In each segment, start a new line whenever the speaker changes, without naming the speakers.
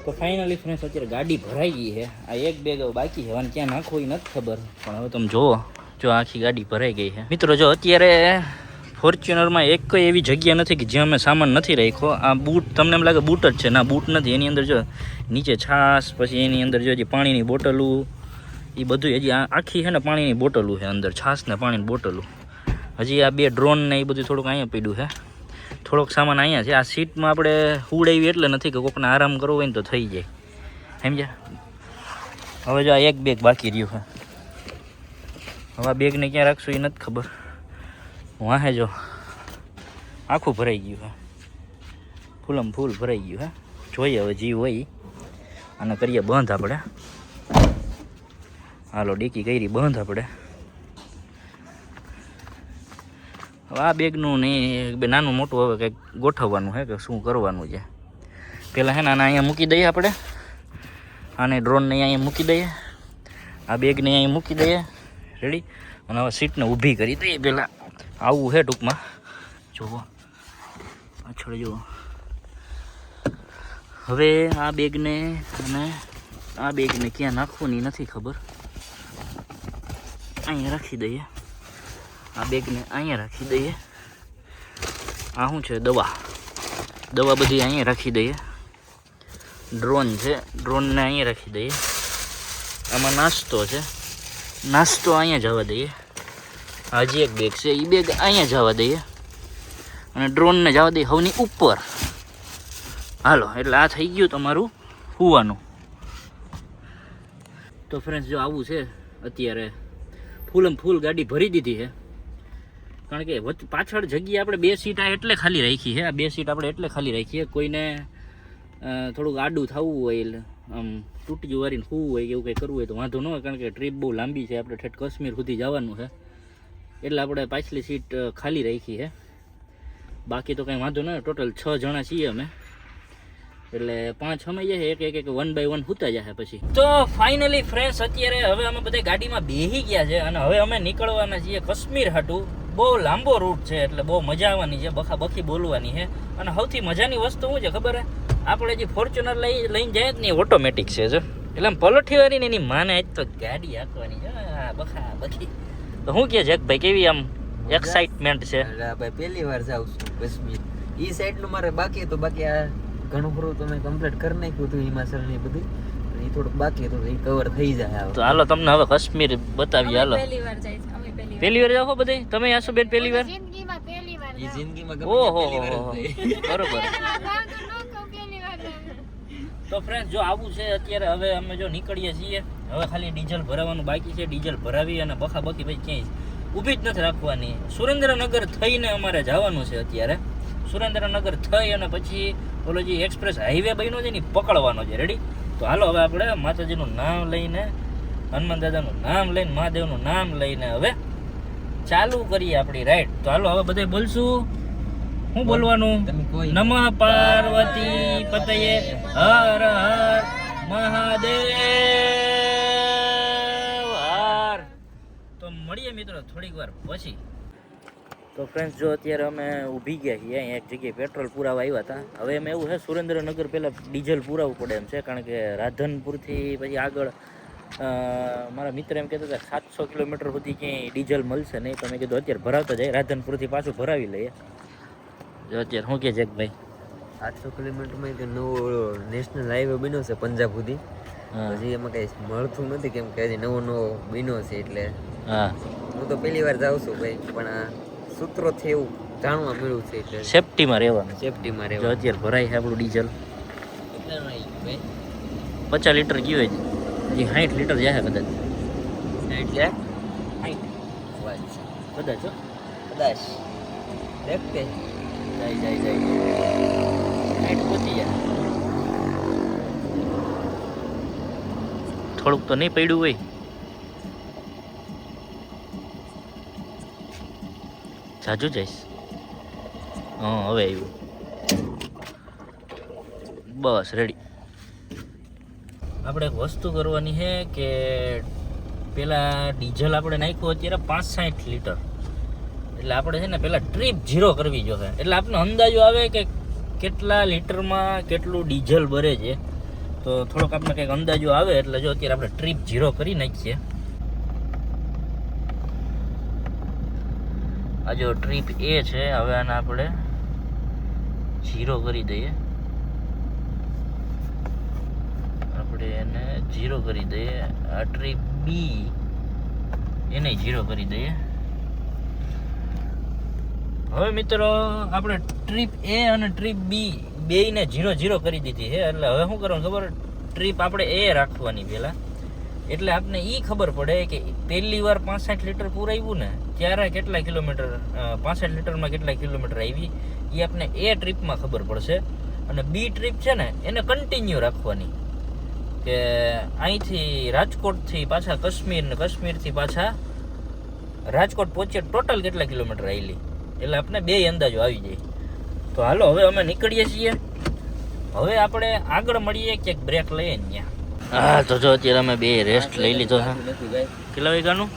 તો finally friends અત્યારે ગાડી ભરાઈ ગઈ છે. આ એક બેગ બાકી છે અને ક્યાં નાખવું એ નથી ખબર, પણ હવે તમે જુઓ, જો આખી ગાડી ભરાઈ ગઈ છે. મિત્રો જો અત્યારે ફોર્ચ્યુનરમાં એક કોઈ એવી જગ્યા નથી કે જ્યાં અમે સામાન નથી રાખ્યો. આ બૂટ તમને એમ લાગે બૂટ જ છે, ના બૂટ નથી. એની અંદર જો નીચે છાશ, પછી એની અંદર જો હજી પાણીની બોટલું, એ બધું હજી આખી છે ને પાણીની બોટલું છે અંદર, છાશ ને પાણીની બોટલું. હજી આ 2 ડ્રોન ને એ બધું થોડુંક અહીંયા પડ્યું છે. થોડોક સામાન અહીંયા છે. આ સીટમાં આપણે હુડાવી એટલે નથી કે કોકને આરામ કરવો હોય ને તો થઈ જાય, સમજ્યા. હવે જો આ એક બેગ બાકી રહ્યું છે. હવે આ બેગને ક્યાં રાખશું એ નથી ખબર. વાહે જો આખું ભરાઈ ગયું છે, ફૂલમ ફૂલ ભરાઈ ગયું છે. જોઈએ હવે જીવ હોય અને કરીએ બંધ આપણે. હાલો ડીકી કરી બંધ આપણે. હવે આ બેગનું નહીં, નાનું મોટું હવે કંઈક ગોઠવવાનું છે કે શું કરવાનું છે. પહેલાં છે ને આને અહીંયા મૂકી દઈએ આપણે, આને ડ્રોનને અહીંયા મૂકી દઈએ, આ બેગને અહીંયા મૂકી દઈએ, રેડી. અને હવે સીટને ઊભી કરી દઈએ. પહેલાં આવું છે ટૂંકમાં, જુઓ પાછળ જુઓ. હવે આ બેગને અને આ બેગને ક્યાં નાખવું એ નથી ખબર. અહીંયા રાખી દઈએ, આ બેગને અહીંયા રાખી દઈએ. આ શું છે? દવા બધી અહીંયા રાખી દઈએ. ડ્રોન છે, ડ્રોનને અહીંયા રાખી દઈએ. આમાં નાસ્તો છે, નાસ્તો અહીંયા જવા દઈએ. હજી એક બેગ છે, એ બેગ અહીંયા જવા દઈએ અને ડ્રોનને જવા દઈએ હવની ઉપર. હાલો, એટલે આ થઈ ગયું તમારું હુવાનું. તો ફ્રેન્ડ્સ જો આવું છે. અત્યારે ફૂલમ ફૂલ ગાડી ભરી દીધી છે, કારણ કે પાછળ જગ્યા આપણે 2 સીટ એટલે ખાલી રાખી છે. આ 2 સીટ આપણે એટલે ખાલી રાખીએ, કોઈને થોડુંક આડું થવું હોય, આમ તૂટી વારીને હોવું હોય, એવું કંઈ કરવું હોય તો વાંધો ન હોય, કારણ કે ટ્રીપ બહુ લાંબી છે. આપણે ઠેઠ કાશ્મીર સુધી જવાનું છે, એટલે આપણે પાછલી સીટ ખાલી રાખી છે. બાકી તો કંઈ વાંધો ન હોય. ટોટલ 6 જણા છીએ અમે, એટલે 5 સમાઈ જાય, એક 1 by 1 હુતા જાય પછી. તો ફાઇનલી ફ્રેન્ડ્સ અત્યારે હવે અમે બધા ગાડીમાં બેસી ગયા છે અને હવે અમે નીકળવાના છીએ કાશ્મીર હાટું. બહુ લાંબો રૂટ છે, એટલે બહુ મજા આવવાની છે, બખી બોલવાની છે. અને સૌથી મજાની વસ્તુ શું છે ખબર હે? આપણે જે ફોર્ચ્યુનર લઈને જાય ને એ ઓટોમેટિક છે, જો એટલે આમ પલઠી વાળીને એની માને આજ તો ગાડી હાંકવાની છે. બખી તો શું કહે જગભાઈ, કેવી આમ એક્સાઇટમેન્ટ છે?
ભાઈ પહેલી વાર જાઉં છું કાશ્મીર. ઈ સાઈડ નું મારે બાકી હતું, બાકી આ ઘણું ખરું તમે કમ્પ્લીટ કરી નાખ્યું હતું હિમાચલ ને બધું, એ થોડુંક બાકી હતું, એ કવર થઈ જાય.
તો હાલો તમને હવે કાશ્મીર બતાવીએ. હાલો, પહેલી વાર જાઓ બધે તમે? આશુ બેન પહેલી વાર?
જિંદગીમાં
ઓહો બરોબર. તો ફ્રેન્ડ જો આવું છે અત્યારે. હવે અમે જો નીકળીએ છીએ, હવે ખાલી ડીઝલ ભરાવાનું બાકી છે. ડીઝલ ભરાવી અને બખી ભાઈ ક્યાંય ઊભી જ નથી રાખવાની. સુરેન્દ્રનગર થઈને અમારે જવાનું છે અત્યારે. સુરેન્દ્રનગર થઈ અને પછી ઓલો જે એક્સપ્રેસ હાઈવે બન્યો છે ને પકડવાનો છે, રેડી. તો હાલો હવે આપણે માતાજીનું નામ લઈને, હનુમાન દાદાનું નામ લઈને, મહાદેવનું નામ લઈને હવે ચાલુ કરીએ આપણી રાઈડ. તો હાલો હવે બધા બોલશું. શું બોલવાનું? નમઃ પાર્વતી પતયે હર હર મહાદેવ હર. તો મળીએ મિત્રો થોડીક વાર પછી. તો ફ્રેન્ડ્સ જો અત્યારે અમે ઊભી ગયા છીએ અહીંયા એક જગ્યાએ પેટ્રોલ પુરાવા આવ્યા હતા. હવે એમ એવું છે સુરેન્દ્રનગર પહેલાં ડીઝલ પુરાવવું પડે એમ છે, કારણ કે રાધનપુરથી પછી આગળ મારા મિત્ર એમ કહેતા હતા 700 કિલોમીટર સુધી ક્યાંય ડીઝલ મળશે નહીં. તો મેં કીધું અત્યારે ભરાવતા જાય, રાધનપુરથી પાછું ભરાવી લઈએ. જો અત્યારે શું કહે જગભાઈ?
800 કિલોમીટરમાં કે નવો નેશનલ હાઈવે બન્યો છે પંજાબ સુધી, હજી એમાં કઈ મળતું નથી, કેમ કે હજી નવો બન્યો છે. એટલે
હા,
હું તો પહેલી વાર જાઉં છું ભાઈ, પણ આ સૂત્રોથી એવું જાણવા મળ્યું છે, એટલે
સેફટીમાં રહેવાનું.
સેફટીમાં
જો
રહેવાનું.
અત્યારે ભરાય છે આપણું ડીઝલ.
કેટલાનું આવી ગયું ભાઈ?
50 લીટર ગયું હોય, હજી 60 લીટર જાય કદાચ.
60 જાય?
60
વાત છે.
કદાચ હો.
કદાચ દેખતે
જાય 60 પહોંચી જાય. થોડુંક તો નહીં પડ્યું હોય. જાજુ જઈશ. હા હવે આવ્યું. બસ રેડી. આપણે એક વસ્તુ કરવાની છે કે પેલા ડીઝલ આપણે નાખ્યું અત્યારે 65 લીટર, એટલે આપણે છે ને પેલા ટ્રીપ 0 કરવી જોઈએ. એટલે આપણને અંદાજો આવે કે કેટલા લીટરમાં કેટલું ડીઝલ ભરે છે. તો થોડોક આપણે કંઈક અંદાજો આવે એટલે જો અત્યારે આપણે ટ્રીપ 0 કરી નાખીએ. આ જો ટ્રીપ એ છે, હવે આને આપણે 0 કરી દઈએ. આપણે એને 0 કરી દઈએ. આ ટ્રીપ બી એને 0 કરી દઈએ. હવે મિત્રો આપણે ટ્રીપ એ અને ટ્રીપ બી બેયને 0-0 કરી દીધી છે. એટલે હવે શું કરવાનું ખબર, ટ્રીપ આપણે એ રાખવાની પહેલાં, એટલે આપણને એ ખબર પડે કે પહેલી વાર 65 લીટર પૂરાવ્યું ને ત્યારે કેટલા કિલોમીટર, 65 લીટરમાં કેટલા કિલોમીટર આવી એ આપણે એ ટ્રીપમાં ખબર પડશે. અને બી ટ્રીપ છે ને એને કન્ટિન્યુ રાખવાની, કે અહીંથી રાજકોટથી પાછા કાશ્મીર ને કાશ્મીરથી પાછા રાજકોટ પહોંચીએ ટોટલ કેટલા કિલોમીટર આવેલી, એટલે આપણે બે અંદાજો આવી જાય. તો હાલો હવે અમે નીકળીએ છીએ. હવે આપણે આગળ મળીએ ક્યાંક બ્રેક લઈએ ત્યાં. હા તો જો અત્યારે અમે બે રેસ્ટ લઈ લીધો છે. કેટલા વાગ્યાનું?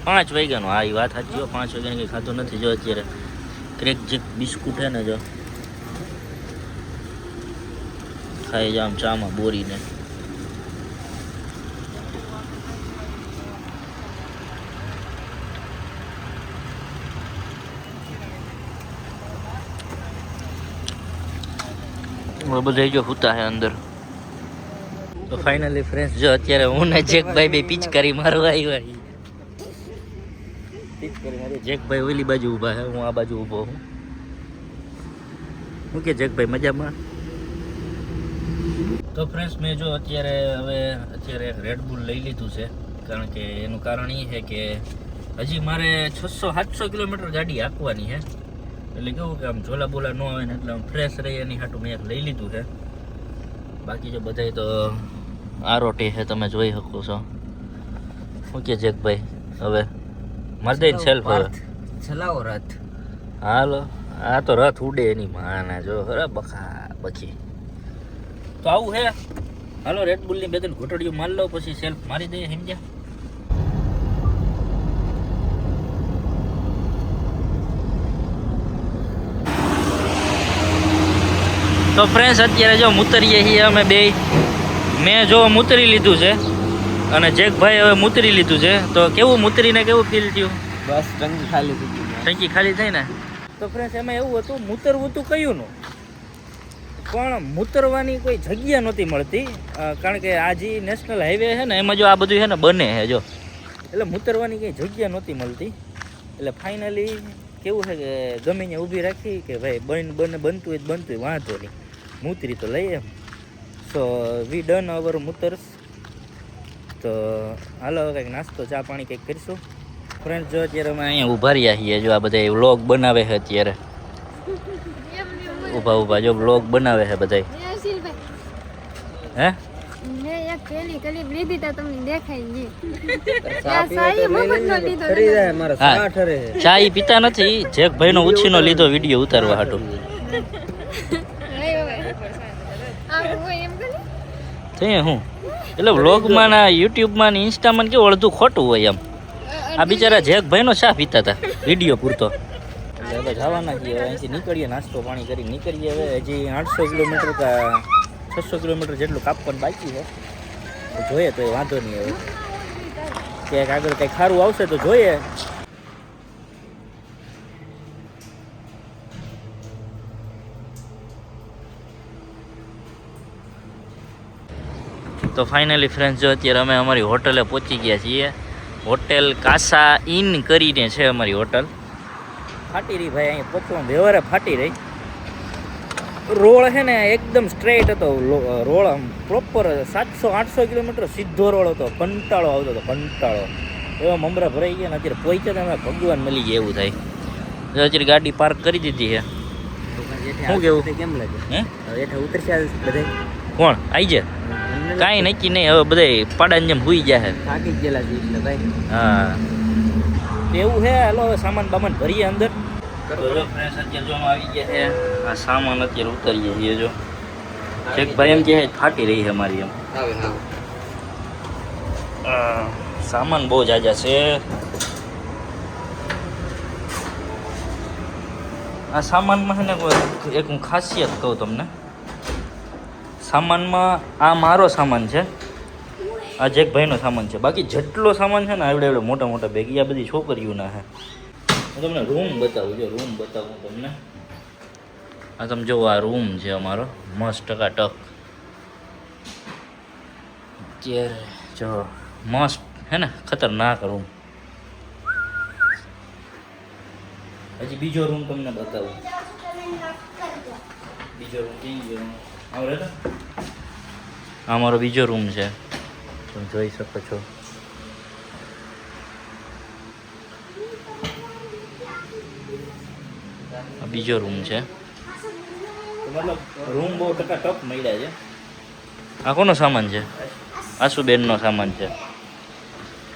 5 વાગ્યાનું. હા એ વાત સાચી હો, 5 વાગ્યાનું કંઈ ખાધું નથી. જો અત્યારે ક્રેક જીક બિસ્કુટ છે ને, જો ખાઈ જાવ આમ ચામાં બોરીને. બધા જો હુતા હે અંદર. તો ફાઇનલી ફ્રેન્ડ્સ જો અત્યારે હું ને જેકભાઈ બે પિચકારી મારવા આવ્યા. જેકભાઈ ઓલી બાજુ ઊભા છે, હું આ બાજુ ઊભો હું. શું કે જેકભાઈ મજામાં? તો ફ્રેન્ડ્સ મેં જો અત્યારે રેડબુલ લઈ લીધું છે, કારણ કે એનું કારણ એ છે કે હજી મારે 600-700 કિલોમીટર ગાડી હાંકવાની છે. એટલે કેવું કે આમ ઝોલા બોલા ન આવે ને, એટલે આમ ફ્રેશ રહે એની હાટું મેં એક લઈ લીધું છે. બાકી જો બધાય તો આરોટી છે, તમે જોઈ શકો છો. શું કે જેકભાઈ હવે મારી દઈને સેલ્ફ હવે
ચલાવો રથ.
હાલો, આ તો રથ ઉડે એની માના જો ખરા બખા બખી. તો આવું હે. હાલો રેડબુલની બે ત્રણ ઘૂંટડીઓ મારી લો, પછી સેલ્ફ મારી દઈએ. સમજ્યા? તો ફ્રેન્ડ્સ અત્યારે જો મૂતરીએ છીએ અમે બે. મેં જો મૂતરી લીધું છે અને જેકભાઈ હવે મૂતરી લીધું છે. તો કેવું મૂતરીને કેવું ફીલ થયું?
બસ ટંકી ખાલી થઈ ગઈ.
ટંકી ખાલી થઈ ને? તો ફ્રેન્ડ્સ એમાં એવું હતું, મૂતરવું હતું કયું નું, પણ મૂતરવાની કોઈ જગ્યા નહોતી મળતી. કારણ કે આ જે નેશનલ હાઈવે છે ને એમાં જો આ બધું છે ને બને છે જો, એટલે મૂતરવાની કંઈ જગ્યા નહોતી મળતી. એટલે ફાઇનલી કેવું છે કે ગમે ત્યાં ઊભી રાખી કે ભાઈ બનતું હોય વાંધો નહીં, મૂતરી તો લઈએ એમ. સો વી ડન અવર મૂતર્સ. તો હાલો કંઈક નાસ્તો ચા પાણી કંઈક કરીશું. ફ્રેન્ડ જો અત્યારે અમે અહીંયા ઊભા રહ્યા છીએ. જો આ બધા વ્લોગ બનાવે છે અત્યારે, ઊભા જો વ્લોગ બનાવે છે બધા. હે ચા ઈ પીતા નથી. જેકભાઈ નો ઉછીનો લીધો વિડીયો ઉતારવા હાટું. હું એટલે વ્લોગમાં ના યુટ્યુબમાં ને ઇન્સ્ટામાં કેવું અડધું ખોટું હોય એમ. આ બિચારા જેકભાઈ નો ચા પીતા હતા વિડીયો પૂરતો. એટલે હવે જવાના છીએ, અહીંથી નીકળીએ, નાસ્તો પાણી કરી નીકળીએ. હવે હજી 800 કિલોમીટર કા 600 કિલોમીટર જેટલું કાપવાનું બાકી છે. જોઈએ તો એ વાંધો નહીં. હવે ક્યાંક આગળ કંઈક સારું આવશે તો જોઈએ. તો ફાઇનલી ફ્રેન્ડ્સ જો અત્યારે અમે અમારી હોટલે પહોંચી ગયા છીએ. હોટેલ કાસા ઇન કરીને છે અમારી હોટલ. ફાટી રહી ભાઈ, અહીંયા પહોંચવામાં વ્યવહારે ફાટી રહી. રોડ છે ને એકદમ સ્ટ્રેટ હતો રોડ, આમ પ્રોપર 700-800 કિલોમીટર સીધો રોડ હતો. કંટાળો આવતો હતો, કંટાળો. એવા મમરા ભરાઈ ગયા ને અત્યારે પહોંચ્યા અમે ભગવાન મળી ગયા એવું થાય. જો અત્યારે ગાડી પાર્ક કરી દીધી છે. શું કેવું?
કેમ લાગે?
હે
હેઠા ઉતરશે બધા?
કોણ આવી જાય? કાંઈ નક્કી નહીં, હવે બધા પાડાની જેમ હુઈ જાય.
થાકી ગયેલા છે એટલે ભાઈ.
હા એવું છે. હાલો હવે સામાન બામાન ભરીએ અંદર. તો જો ફ્રેન્ડ્સ અત્યારે જો આવી ગયા છે. આ સામાન અત્યારે ઉતારીએ છીએ. જો જેકભાઈ એમ કહે ફાટી રહી છે મારી એમ. સામાન બહુ જાજા છે. આ સામાનમાં છે ને એક હું ખાસિયત કહું તમને. સામાનમાં આ મારો સામાન છે, આ જેકભાઈનો સામાન છે. બાકી જેટલો સામાન છે ને આવડે આવડે મોટા મોટા બેગ આ બધી છોકરીઓના છે. હું તમને રૂમ બતાવું, જો રૂમ બતાવું તમને. આ તમે જો આ રૂમ છે અમારો, મસ્ત ટકાટક. અત્યારે જો મસ્ત હે ને, ખતરનાક રૂમ. હજી બીજો રૂમ તમને બતાવું. બીજો રૂમ કઈ ગયો આવડે ને, આ મારો બીજો રૂમ છે, તમે જોઈ શકો છો. આ બીજો રૂમ છે. મતલબ રૂમ બહુ ટકાટક મળ્યા છે. આ કોનો સામાન છે? આશુબેનનો સામાન છે.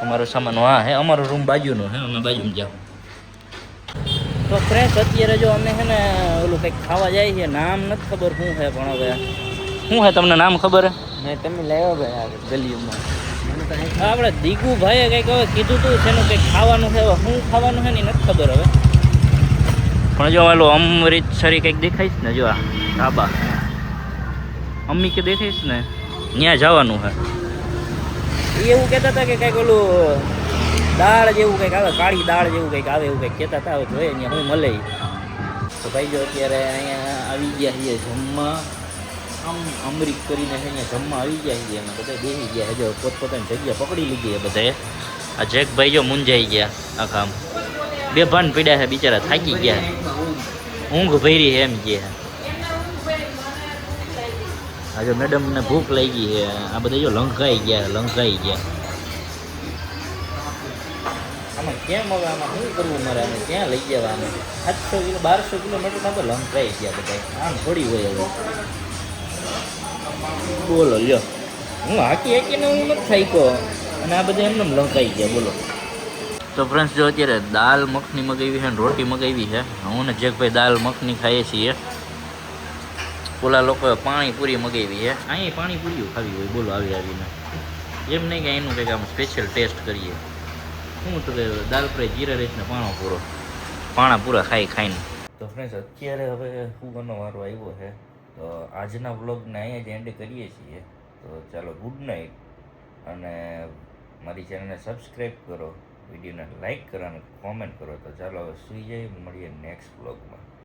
અમારો સામાન હા હે, અમારો રૂમ બાજુનો હે, અમે બાજુમાં જાઉં. તો ફ્રેન્ડ્સ અત્યારે જો અમે છે ને ઓલું કંઈક ખાવા જાય છે, નામ નથી ખબર શું છે, પણ હવે શું છે તમને નામ ખબર હે?
મેં તમે લાવ્યો ભાઈ ગલીમાં
આપણે દીગુભાઈએ કંઈક હવે કીધું હતું છે એનું કંઈક ખાવાનું છે. હવે શું ખાવાનું છે ને એ નથી ખબર હવે. પણ જો ઓલું અમૃતસરી કંઈક દેખાઈશ ને, જો આ ઢાબા અમ્મી કે દેખાઈશ ને, ત્યાં જવાનું છે. એ એવું કહેતા હતા કે કંઈક ઓલું દાળ જેવું કંઈક આવે, કાળી દાળ જેવું કંઈક આવે એવું કંઈક કહેતા હતા. હવે જોઈએ ત્યાં હું મળે. તો ભાઈ જો અત્યારે અહીંયા આવી ગયા છીએ જમવા. આમ અમૃત કરીને છે અહીંયા જમવા આવી ગયા છીએ. અમે બધા બેસી ગયા છે, જો પોતપોતાની જગ્યા પકડી લીધી છે બધાએ. આ જેકભાઈ જો મૂંઝાઈ ગયા આખા, આમ બે ભાન પીડ્યા છે બિચારા, થાકી ગયા, ઊંઘ ભરી છે એમ કે. આજે મેડમને ભૂખ લાગી છે. આ બધા જો લંઘાઈ ગયા. આમાં કેમ હવે આમાં શું કરવું મારે? અમે ક્યાં લઈ જવા? અમે 700 કિલો 1200 કિલોમીટરમાં તો લંઘાઈ ગયા બધા. આમ થોડી હોય હવે. બોલો લ્યો, હું હાકીને હું નથી થાક્યો અને આ બધા એમને લંઘાઈ ગયા. બોલો. તો ફ્રેન્ડ્સ જો અત્યારે દાલ મખની મગાવી છે ને રોટી મગાવી છે. હું ને જેકભાઈ દાલ મખની ખાઈએ છીએ. ઓલા લોકોએ પાણીપુરી મગાવી છે. અહીં પાણીપુરીઓ ખાવી હોય બોલો આવીને, એમ નહીં કે એનું કંઈક આમ સ્પેશિયલ ટેસ્ટ કરીએ. શું તો કે દાલ ફ્રાય જીરા રાઈસ ને પાણા પૂરા ખાઈને. તો ફ્રેન્ડ્સ અત્યારે હવે સુવાનો વારો આવ્યો છે. તો આજના વ્લોગને અહીંયા જ એન્ડ કરીએ છીએ. તો ચાલો ગુડ નાઇટ, અને મારી ચેનલને સબસ્ક્રાઈબ કરો, વિડીયોને લાઈક કરો અને કોમેન્ટ કરો. તો ચાલો હવે સૂઈ જઈએ, મળીએ નેક્સ્ટ વ્લોગમાં.